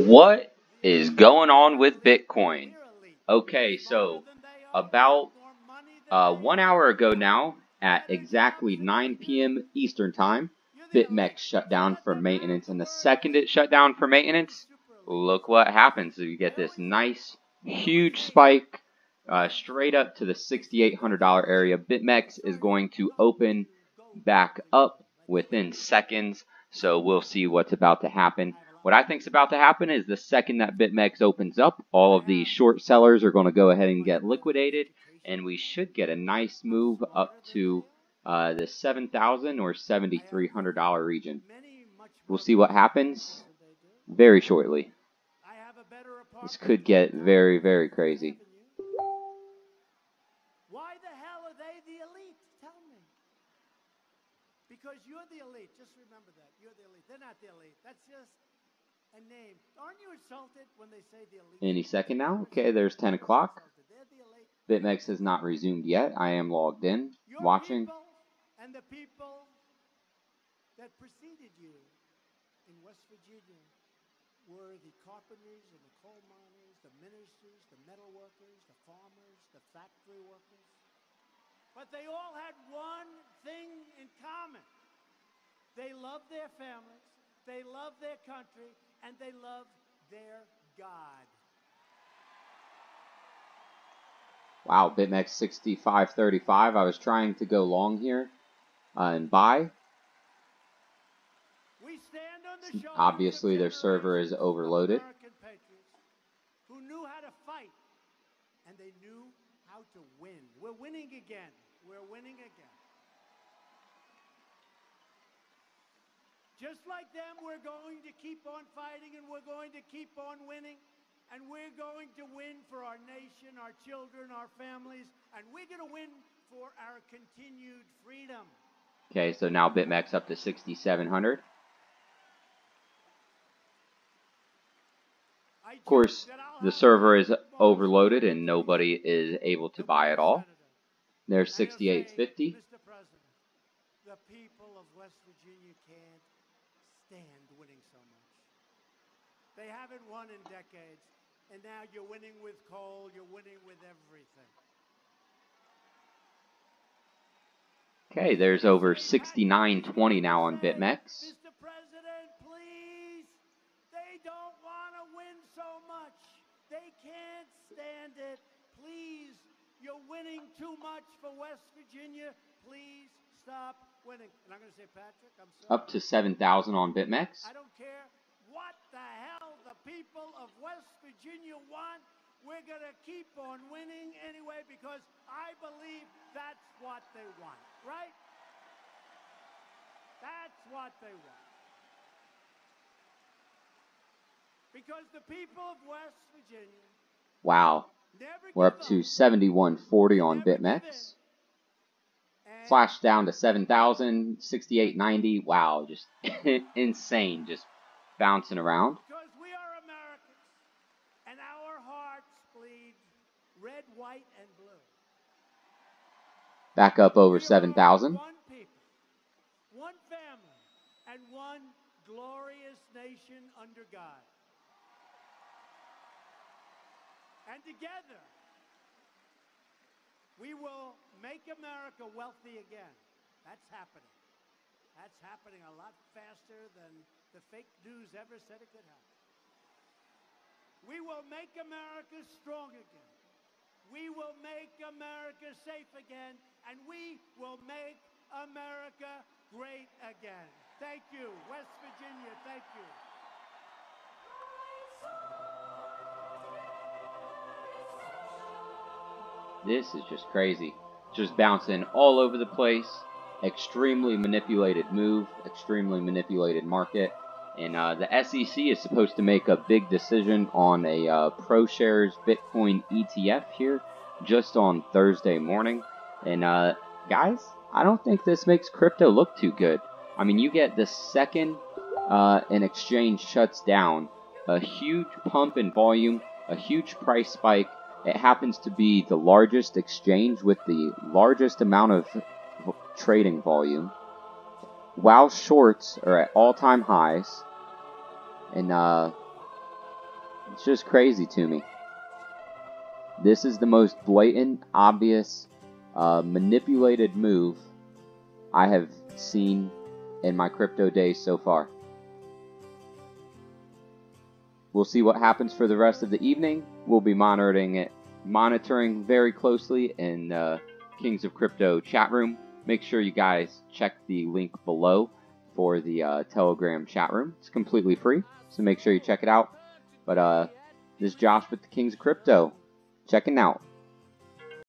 What is going on with Bitcoin? Okay, so about 1 hour ago now, at exactly 9 p.m. Eastern Time, Bitmex shut down for maintenance, and the second it shut down for maintenance, look what happens. So you get this nice, huge spike straight up to the $6,800 area. Bitmex is going to open back up within seconds, so we'll see what's about to happen. What I think is about to happen is the second that Bitmex opens up, all of the short sellers are going to go ahead and get liquidated, and we should get a nice move up to the $7,000 or $7,300 region. We'll see what happens very shortly. This could get very, very crazy. Why the hell are they the elite? Tell me. Because you're the elite. Just remember that. You're the elite. They're not the elite. That's just a name. Aren't you insulted when they say the elite? Any second now. Okay, there's 10 o'clock. Bitmex has not resumed yet. I am logged in, watching. And the people that preceded you in West Virginia were the carpenters and the coal miners, the ministers, the metal workers, the farmers, the factory workers. But they all had one thing in common. They loved their families, they loved their country, and they loved their God. Wow, Bitmex 65.35. I was trying to go long here and buy. Obviously, their server is overloaded. Who knew how to fight, and they knew how to win. We're winning again. We're winning again. Just like them, we're going to keep on fighting, and we're going to keep on winning. And we're going to win for our nation, our children, our families, and we're going to win for our continued freedom. Okay, so now Bitmex up to 6,700. Of course, the server is overloaded and nobody is able to buy at all. There's 68.50. Mr. President, the people of West Virginia can't stand winning so much. They haven't won in decades. And now you're winning with coal, you're winning with everything. Okay, there's over 69.20 now on Bitmex. Mr. President, please. They don't want to win so much. They can't stand it. Please, you're winning too much for West Virginia. Please stop winning. And I'm going to say, Patrick, I'm sorry. Up to 7,000 on Bitmex. I don't care what the hell the people of West Virginia want. We're going to keep on winning anyway because I believe that's what they want, right? That's what they want. Because the people of West Virginia... Wow. We're up to 71.40 on Bitmex. Flashed down to 7,000, 68.90. Wow, just insane. Just bouncing around. Because we are Americans, and our hearts bleed red, white, and blue. Back up over 7,000. One people, one family, and one glorious nation under God. And together, we will make America wealthy again. That's happening. That's happening a lot faster than the fake news ever said it could happen. We will make America strong again. We will make America safe again. And we will make America great again. Thank you, West Virginia. Thank you. This is just crazy. Just bouncing all over the place. Extremely manipulated move, extremely manipulated market, and the SEC is supposed to make a big decision on a ProShares Bitcoin ETF here just on Thursday morning. And guys, I don't think this makes crypto look too good. I mean, you get the second an exchange shuts down, a huge pump in volume, a huge price spike. It happens to be the largest exchange with the largest amount of trading volume, while shorts are at all-time highs, And it's just crazy to me. This is the most blatant, obvious, manipulated move I have seen in my crypto days so far. We'll see what happens for the rest of the evening. We'll be monitoring very closely in Kings of Crypto chat room. Make sure you guys check the link below for the Telegram chat room. It's completely free, so make sure you check it out. But this is Josh with the Kings of Crypto. Checking out.